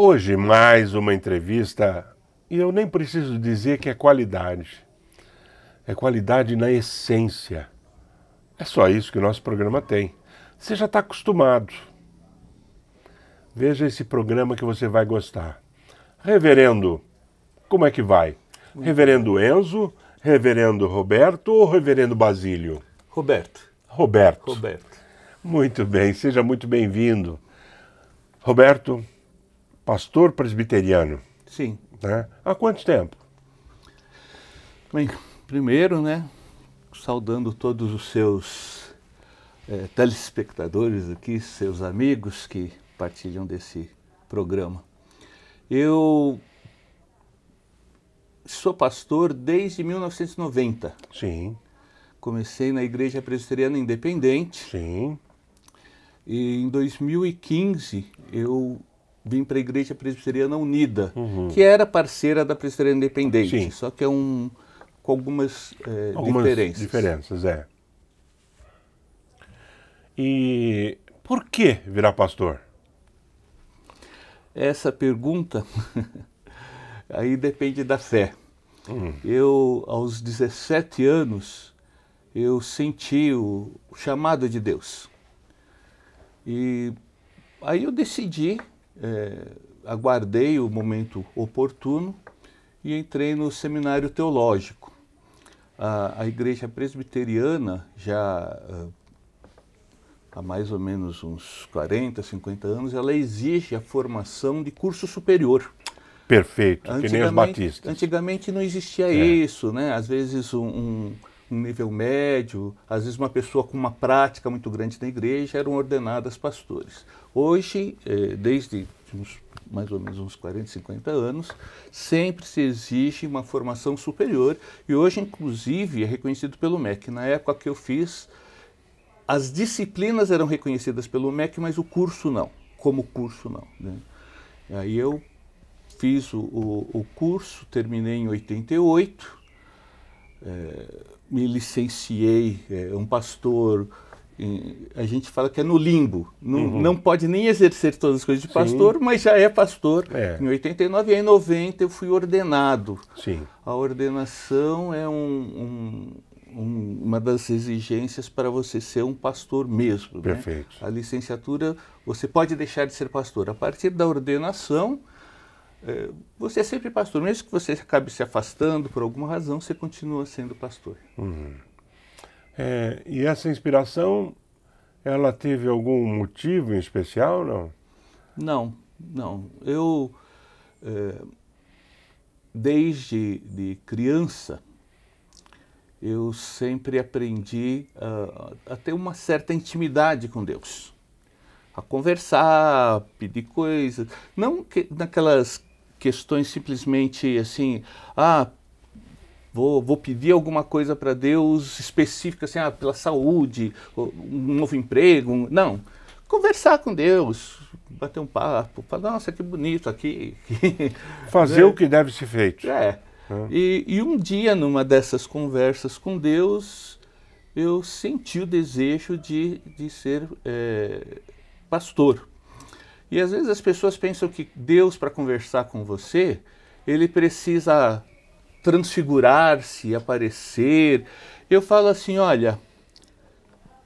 Hoje, mais uma entrevista, e eu nem preciso dizer que é qualidade. É qualidade na essência. É só isso que o nosso programa tem. Você já está acostumado. Veja esse programa que você vai gostar. Reverendo, como é que vai? Muito Reverendo Enzo, Reverendo Roberto ou Reverendo Basílio? Roberto. Roberto. Roberto. Muito bem, seja muito bem-vindo. Roberto, pastor presbiteriano, Sim. né? Há quanto tempo? Bem, primeiro, né, saudando todos os seus telespectadores aqui, seus amigos que partilham desse programa. Eu sou pastor desde 1990. Sim, Comecei na Igreja Presbiteriana Independente sim. e em 2015 eu vim para a Igreja Presbiteriana Unida, que era parceira da Presbiteriana Independente, Sim. só que é com algumas Algumas diferenças, é. E por que virar pastor? Essa pergunta aí depende da fé. Eu, aos 17 anos, eu senti o chamado de Deus. E aí eu decidi, aguardei o momento oportuno e entrei no seminário teológico. A Igreja Presbiteriana já há mais ou menos uns 40, 50 anos, ela exige a formação de curso superior. Perfeito, que nem os batistas. Antigamente não existia isso, né? Às vezes um nível médio, às vezes uma pessoa com uma prática muito grande na igreja eram ordenadas pastores. Hoje, desde mais ou menos uns 40, 50 anos, sempre se exige uma formação superior e hoje, inclusive, é reconhecido pelo MEC. Na época que eu fiz, as disciplinas eram reconhecidas pelo MEC, mas o curso não, como curso não, né? Aí eu fiz o curso, terminei em 88, me licenciei, um pastor, a gente fala que é no limbo, não pode nem exercer todas as coisas de pastor, mas já é pastor. Em 89 e em 90 eu fui ordenado. Sim. A ordenação é uma das exigências para você ser um pastor mesmo. Perfeito. Né? A licenciatura, você pode deixar de ser pastor. A partir da ordenação, você é sempre pastor. Mesmo que você acabe se afastando por alguma razão, você continua sendo pastor. E essa inspiração, ela teve algum motivo em especial, não? Não. Eu, desde de criança, eu sempre aprendi a ter uma certa intimidade com Deus. A conversar, pedir coisas. Não naquelas questões simplesmente assim, vou pedir alguma coisa para Deus específica, assim, pela saúde, um novo emprego. Não. Conversar com Deus, bater um papo, falar, nossa, que bonito aqui. Fazer o que deve ser feito. E um dia, numa dessas conversas com Deus, eu senti o desejo de ser pastor. E às vezes as pessoas pensam que Deus, para conversar com você, ele precisa transfigurar-se, aparecer. Eu falo assim, olha,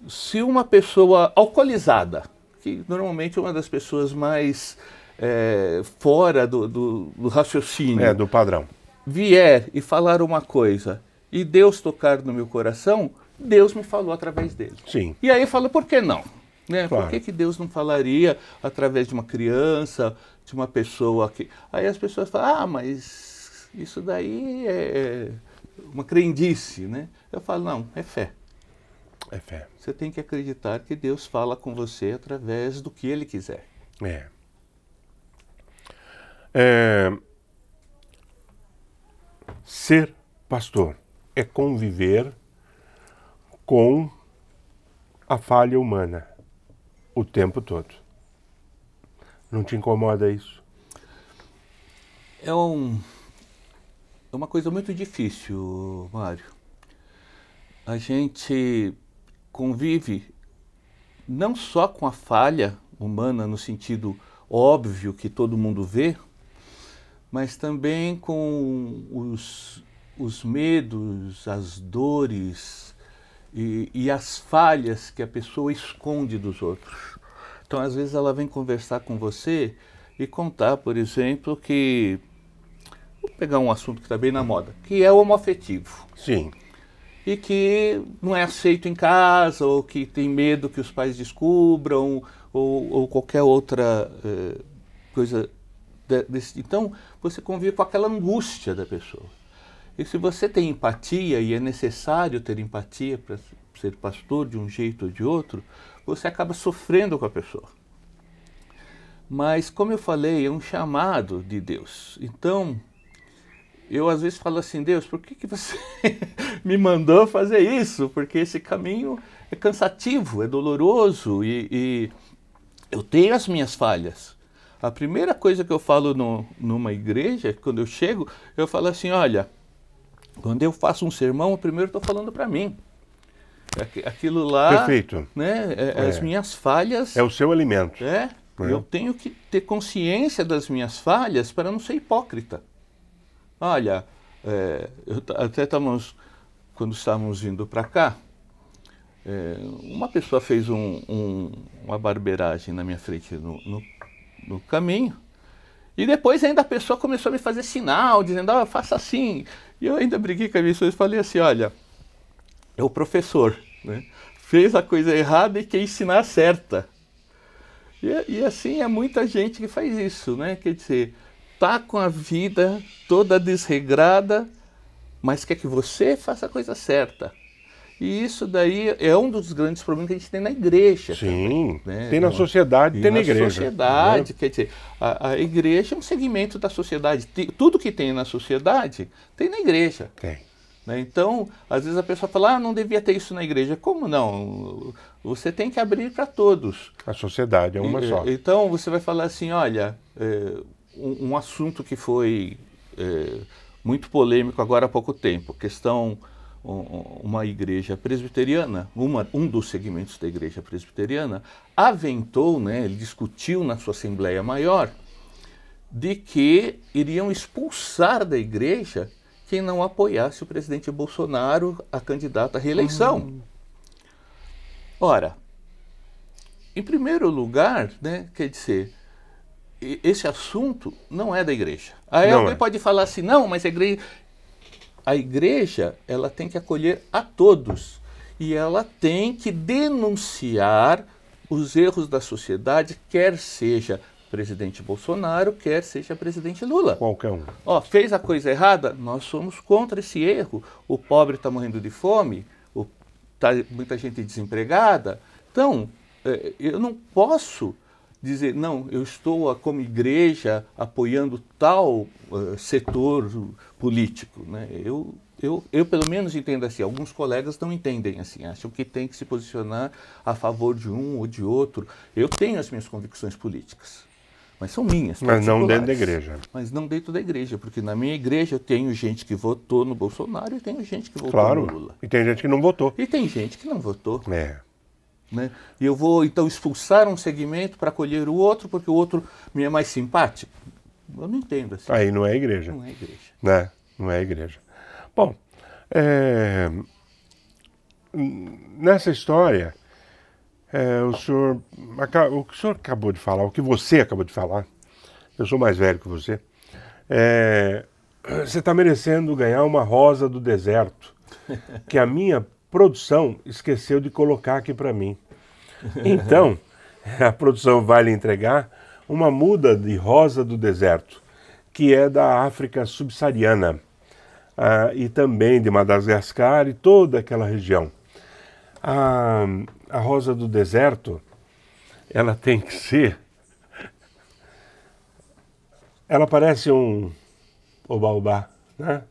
se uma pessoa alcoolizada, que normalmente é uma das pessoas mais fora do raciocínio, do padrão, vier e falar uma coisa e Deus tocar no meu coração, Deus me falou através dele. Sim. E aí eu falo, por que não? Né? Claro. Por que Deus não falaria através de uma criança, de uma pessoa que... Aí as pessoas falam, mas isso daí é uma crendice, né? Eu falo, não, é fé. É fé. Você tem que acreditar que Deus fala com você através do que Ele quiser. Ser pastor é conviver com a falha humana o tempo todo. Não te incomoda isso? É uma coisa muito difícil, Mário. A gente convive não só com a falha humana no sentido óbvio que todo mundo vê, mas também com os medos, as dores e as falhas que a pessoa esconde dos outros. Então, às vezes, ela vem conversar com você e contar, por exemplo, que... Vou pegar um assunto que está bem na moda, que é o homoafetivo. Sim. E que não é aceito em casa, ou que tem medo que os pais descubram, ou qualquer outra coisa desse. Então, você convive com aquela angústia da pessoa. E se você tem empatia, e é necessário ter empatia para ser pastor de um jeito ou de outro, você acaba sofrendo com a pessoa. Mas, como eu falei, é um chamado de Deus. Então, eu às vezes falo assim, Deus, por que você me mandou fazer isso? Porque esse caminho é cansativo, é doloroso e eu tenho as minhas falhas. A primeira coisa que eu falo numa igreja, quando eu chego, eu falo assim, olha, quando eu faço um sermão, eu primeiro estou falando para mim. Aquilo lá, Perfeito. Né, as minhas falhas... É o seu alimento. Eu tenho que ter consciência das minhas falhas para não ser hipócrita. Olha, até estávamos, quando estávamos vindo para cá, uma pessoa fez uma barbeiragem na minha frente no caminho, e depois ainda a pessoa começou a me fazer sinal, dizendo, faça assim. E eu ainda briguei com a minha esposa e falei assim, olha, é o professor, né? Fez a coisa errada e quer ensinar a certa. E assim é muita gente que faz isso, né? Quer dizer, tá com a vida toda desregrada, mas quer que você faça a coisa certa. E isso daí é um dos grandes problemas que a gente tem na igreja. Sim, também, né? Tem na sociedade, tem na igreja. Na sociedade, né? Quer dizer, a igreja é um segmento da sociedade. Tudo que tem na sociedade tem na igreja. Tem. Né? Então, às vezes a pessoa fala, não devia ter isso na igreja. Como não? Você tem que abrir para todos. A sociedade é uma só. Então, você vai falar assim, olha, um assunto que foi muito polêmico agora há pouco tempo, uma igreja presbiteriana, um dos segmentos da igreja presbiteriana, aventou, né, ele discutiu na sua Assembleia Maior, de que iriam expulsar da igreja quem não apoiasse o presidente Bolsonaro a candidato à reeleição. Ora, em primeiro lugar, né, quer dizer, esse assunto não é da igreja. Aí alguém pode falar assim, não, mas a igreja ela tem que acolher a todos e ela tem que denunciar os erros da sociedade, quer seja presidente Bolsonaro, quer seja presidente Lula. Qualquer um. Fez a coisa errada, nós somos contra esse erro. O pobre está morrendo de fome, tá muita gente desempregada. Então, eu não posso dizer, não, eu estou como igreja apoiando tal setor político. Né? Eu pelo menos entendo assim, alguns colegas não entendem assim, acham que tem que se posicionar a favor de um ou de outro. Eu tenho as minhas convicções políticas. Mas são minhas. Mas não dentro da igreja. Mas não dentro da igreja, porque na minha igreja eu tenho gente que votou no Bolsonaro e tenho gente que votou no Lula. E tem gente que não votou. E tem gente que não votou. Né? E eu vou então expulsar um segmento para acolher o outro, porque o outro me é mais simpático? Eu não entendo assim. Aí não é igreja. Não é igreja. Né? Não é igreja. Bom, nessa história... o que o senhor acabou de falar, o que você acabou de falar, eu sou mais velho que você, você está merecendo ganhar uma rosa do deserto, que a minha produção esqueceu de colocar aqui para mim. Então, a produção vai lhe entregar uma muda de rosa do deserto, que é da África subsaariana, e também de Madagascar e toda aquela região. A rosa do deserto, ela tem que ser... Ela parece um baobá, né?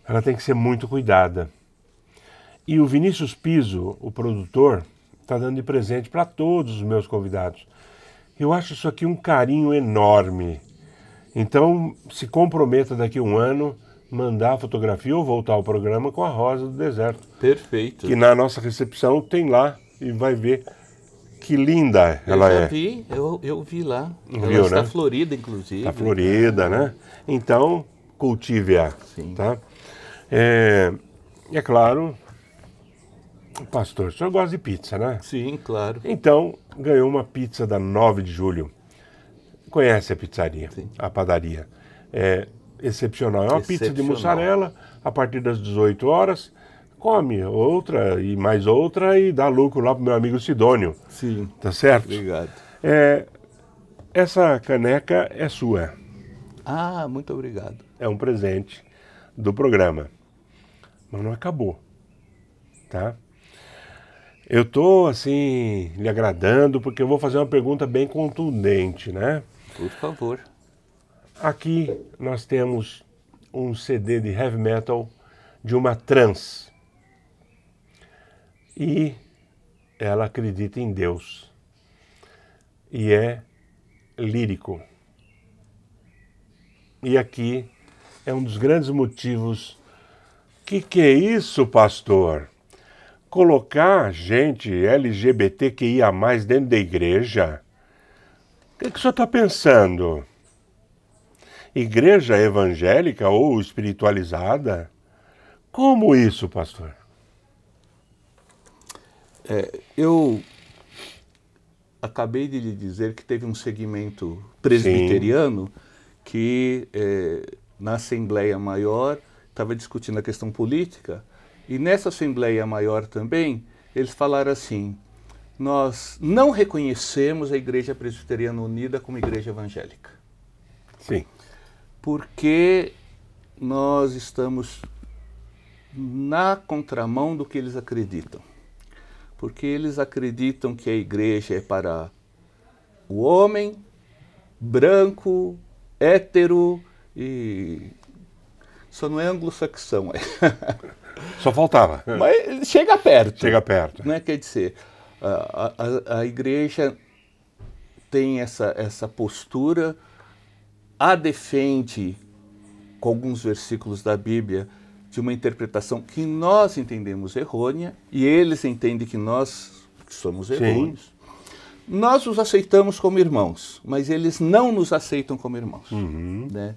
Ela tem que ser muito cuidada. E o Vinícius Piso, o produtor, está dando de presente para todos os meus convidados. Eu acho isso aqui um carinho enorme. Então, se comprometa daqui a um ano, mandar a fotografia ou voltar ao programa com a rosa do deserto. Perfeito. Que na nossa recepção tem lá e vai ver Que linda ela é. Eu vi lá. Viu, ela está né? florida, inclusive. Está florida, né? Então, cultive-a. Sim. Tá? É claro, pastor, o senhor gosta de pizza, né? Sim, claro. Então, ganhou uma pizza da 9 de julho. Conhece a pizzaria, Sim. a padaria. É excepcional. É uma pizza de Excepcional. mussarela, a partir das 18 horas. Come outra e mais outra e dá lucro lá pro meu amigo Sidônio. Sim. Tá certo? Obrigado. Essa caneca é sua. Ah, muito obrigado. É um presente do programa. Mas não acabou. Tá? Eu tô, assim, lhe agradando porque eu vou fazer uma pergunta bem contundente, né? Por favor. Aqui nós temos um CD de heavy metal de uma trans. E ela acredita em Deus. E é lírico. E aqui é um dos grandes motivos. Que é isso, pastor? Colocar gente LGBTQIA+ dentro da igreja? O que o senhor está pensando? Igreja evangélica ou espiritualizada? Como isso, pastor? Eu acabei de lhe dizer que teve um segmento presbiteriano que na Assembleia Maior estava discutindo a questão política e nessa Assembleia Maior também eles falaram assim: nós não reconhecemos a Igreja Presbiteriana Unida como igreja evangélica. Sim. Porque nós estamos na contramão do que eles acreditam. Porque eles acreditam que a igreja é para o homem, branco, hétero e... Só não é anglo-saxão. Só faltava. Mas chega perto. Chega perto. Né? Quer dizer, a igreja tem essa postura, a defende, com alguns versículos da Bíblia, de uma interpretação que nós entendemos errônea, e eles entendem que nós somos errôneos. Nós os aceitamos como irmãos, mas eles não nos aceitam como irmãos. Né?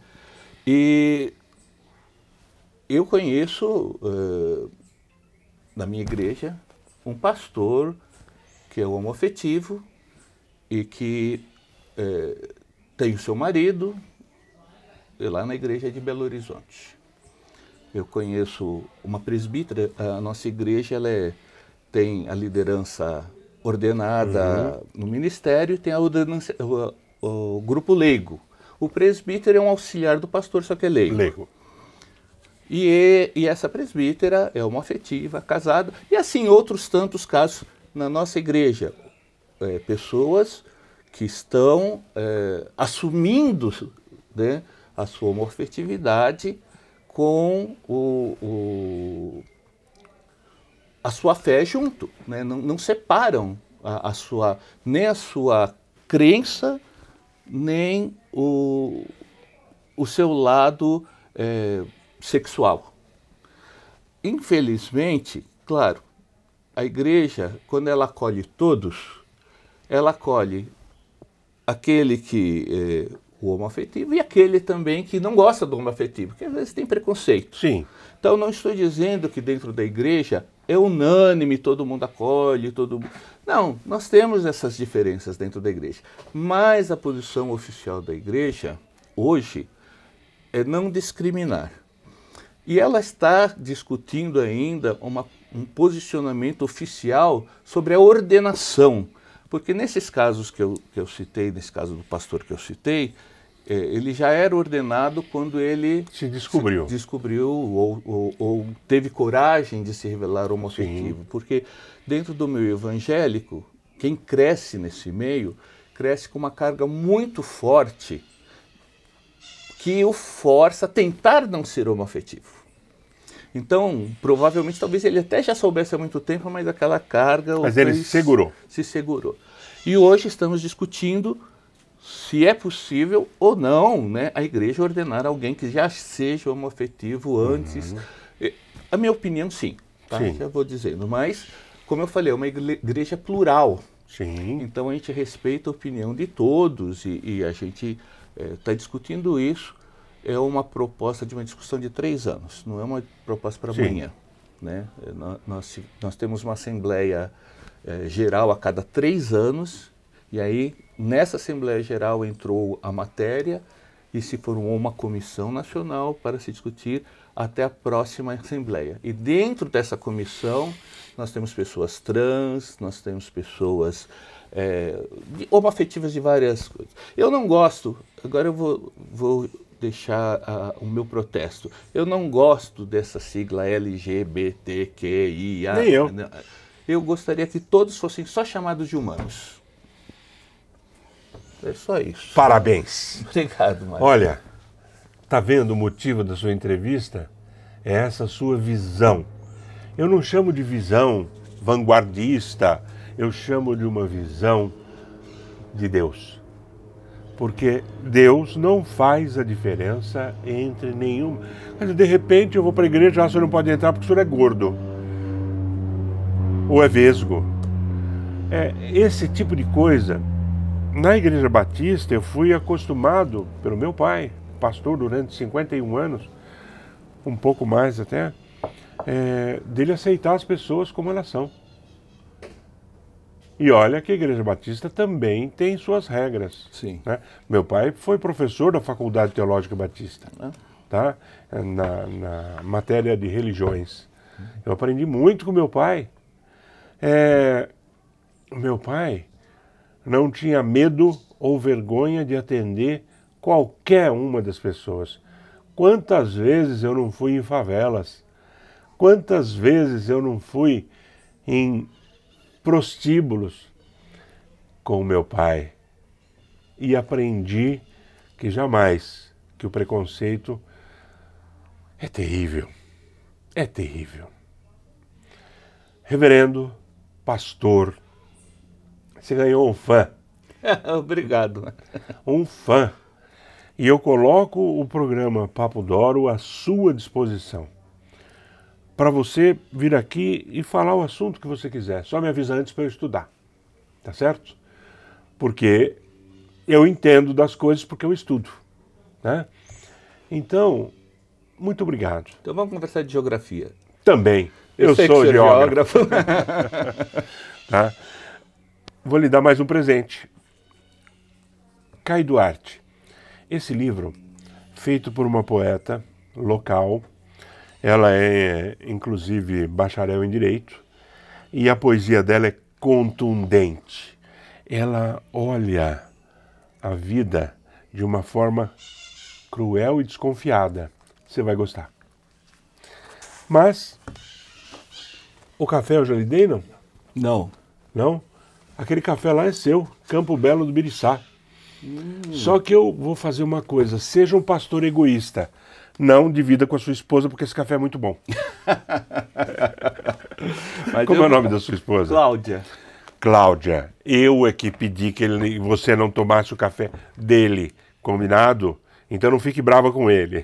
E eu conheço, na minha igreja, um pastor que é homoafetivo e que tem o seu marido lá na igreja de Belo Horizonte. Eu conheço uma presbítera, a nossa igreja tem a liderança ordenada no ministério e tem a ordenança, o grupo leigo. O presbítero é um auxiliar do pastor, só que é leigo. Leigo. E essa presbítera é homoafetiva, casada, e assim outros tantos casos na nossa igreja. Pessoas que estão assumindo, né, a sua homoafetividade com a sua fé junto, né? Não separam nem a sua crença, nem o seu lado sexual. Infelizmente, claro, a igreja, quando ela acolhe todos, ela acolhe aquele que o homoafetivo e aquele também que não gosta do homoafetivo, porque às vezes tem preconceito. Sim. Então não estou dizendo que dentro da igreja é unânime, todo mundo acolhe, todo mundo... Não, nós temos essas diferenças dentro da igreja. Mas a posição oficial da igreja, hoje, é não discriminar. E ela está discutindo ainda um posicionamento oficial sobre a ordenação. Porque nesses casos que eu citei, nesse caso do pastor que eu citei, ele já era ordenado quando ele Se descobriu. ou teve coragem de se revelar homoafetivo. Porque dentro do meio evangélico, quem cresce nesse meio, cresce com uma carga muito forte que o força a tentar não ser homoafetivo. Então, provavelmente, talvez ele até já soubesse há muito tempo, mas aquela carga... Mas ele se segurou. Se segurou. E hoje estamos discutindo se é possível ou não, né, a igreja ordenar alguém que já seja homoafetivo antes. A minha opinião, sim. Tá? Sim. Já vou dizendo. Mas, como eu falei, é uma igreja plural. Sim. Então a gente respeita a opinião de todos e a gente está discutindo isso. É uma proposta de uma discussão de 3 anos, não é uma proposta para amanhã. Né? Nós temos uma Assembleia Geral a cada 3 anos, e aí nessa Assembleia Geral entrou a matéria e se formou uma comissão nacional para se discutir até a próxima Assembleia. E dentro dessa comissão nós temos pessoas trans, nós temos pessoas homoafetivas de várias coisas. Eu não gosto, agora eu vou deixar o meu protesto. Eu não gosto dessa sigla LGBTQIA. Nem eu. Eu gostaria que todos fossem só chamados de humanos. É só isso. Parabéns. Obrigado, Mário. Olha, tá vendo o motivo da sua entrevista? É essa sua visão. Eu não chamo de visão vanguardista, eu chamo de uma visão de Deus. Porque Deus não faz a diferença entre nenhum. Mas de repente eu vou para a igreja, o senhor não pode entrar porque o senhor é gordo. Ou é vesgo. Esse tipo de coisa. Na Igreja Batista eu fui acostumado pelo meu pai, pastor durante 51 anos, um pouco mais até, dele aceitar as pessoas como elas são. E olha que a Igreja Batista também tem suas regras. Sim. Né? Meu pai foi professor da Faculdade Teológica Batista, tá? Na matéria de religiões. Eu aprendi muito com meu pai. Meu pai não tinha medo ou vergonha de atender qualquer uma das pessoas. Quantas vezes eu não fui em favelas? Quantas vezes eu não fui em prostíbulos com o meu pai e aprendi que jamais, que o preconceito é terrível, Reverendo, pastor, você ganhou um fã. Obrigado. Um fã. E eu coloco o programa Papo Doro à sua disposição, para você vir aqui e falar o assunto que você quiser. Só me avisa antes para eu estudar, tá certo? Porque eu entendo das coisas porque eu estudo, né? Então, muito obrigado. Então vamos conversar de geografia. Também. Eu sou geógrafo. Tá? Vou lhe dar mais um presente. Cai Duarte. Esse livro, feito por uma poeta local, ela é, inclusive, bacharel em Direito, e a poesia dela é contundente. Ela olha a vida de uma forma cruel e desconfiada. Você vai gostar. Mas, o café eu já lhe dei, não? Não. Não? Aquele café lá é seu, Campo Belo do Biriçá. Só que eu vou fazer uma coisa, seja um pastor egoísta. Não divida com a sua esposa, porque esse café é muito bom. Como é o nome da sua esposa? Cláudia. Cláudia, eu é que pedi que você não tomasse o café dele, combinado? Então não fique brava com ele.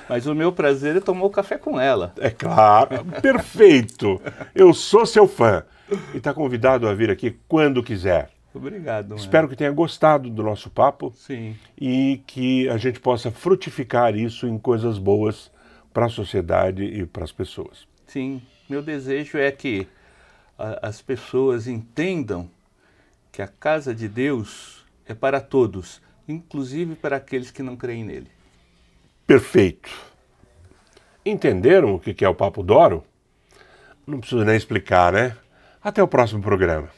Mas o meu prazer é tomar o café com ela. É claro, perfeito. Eu sou seu fã. E está convidado a vir aqui quando quiser. Obrigado. Espero que tenha gostado do nosso papo. Sim. E que a gente possa frutificar isso em coisas boas para a sociedade e para as pessoas. Sim, meu desejo é que as pessoas entendam que a casa de Deus é para todos, inclusive para aqueles que não creem nele. Perfeito. Entenderam o que é o Papo Doro? Não preciso nem explicar, né? Até o próximo programa.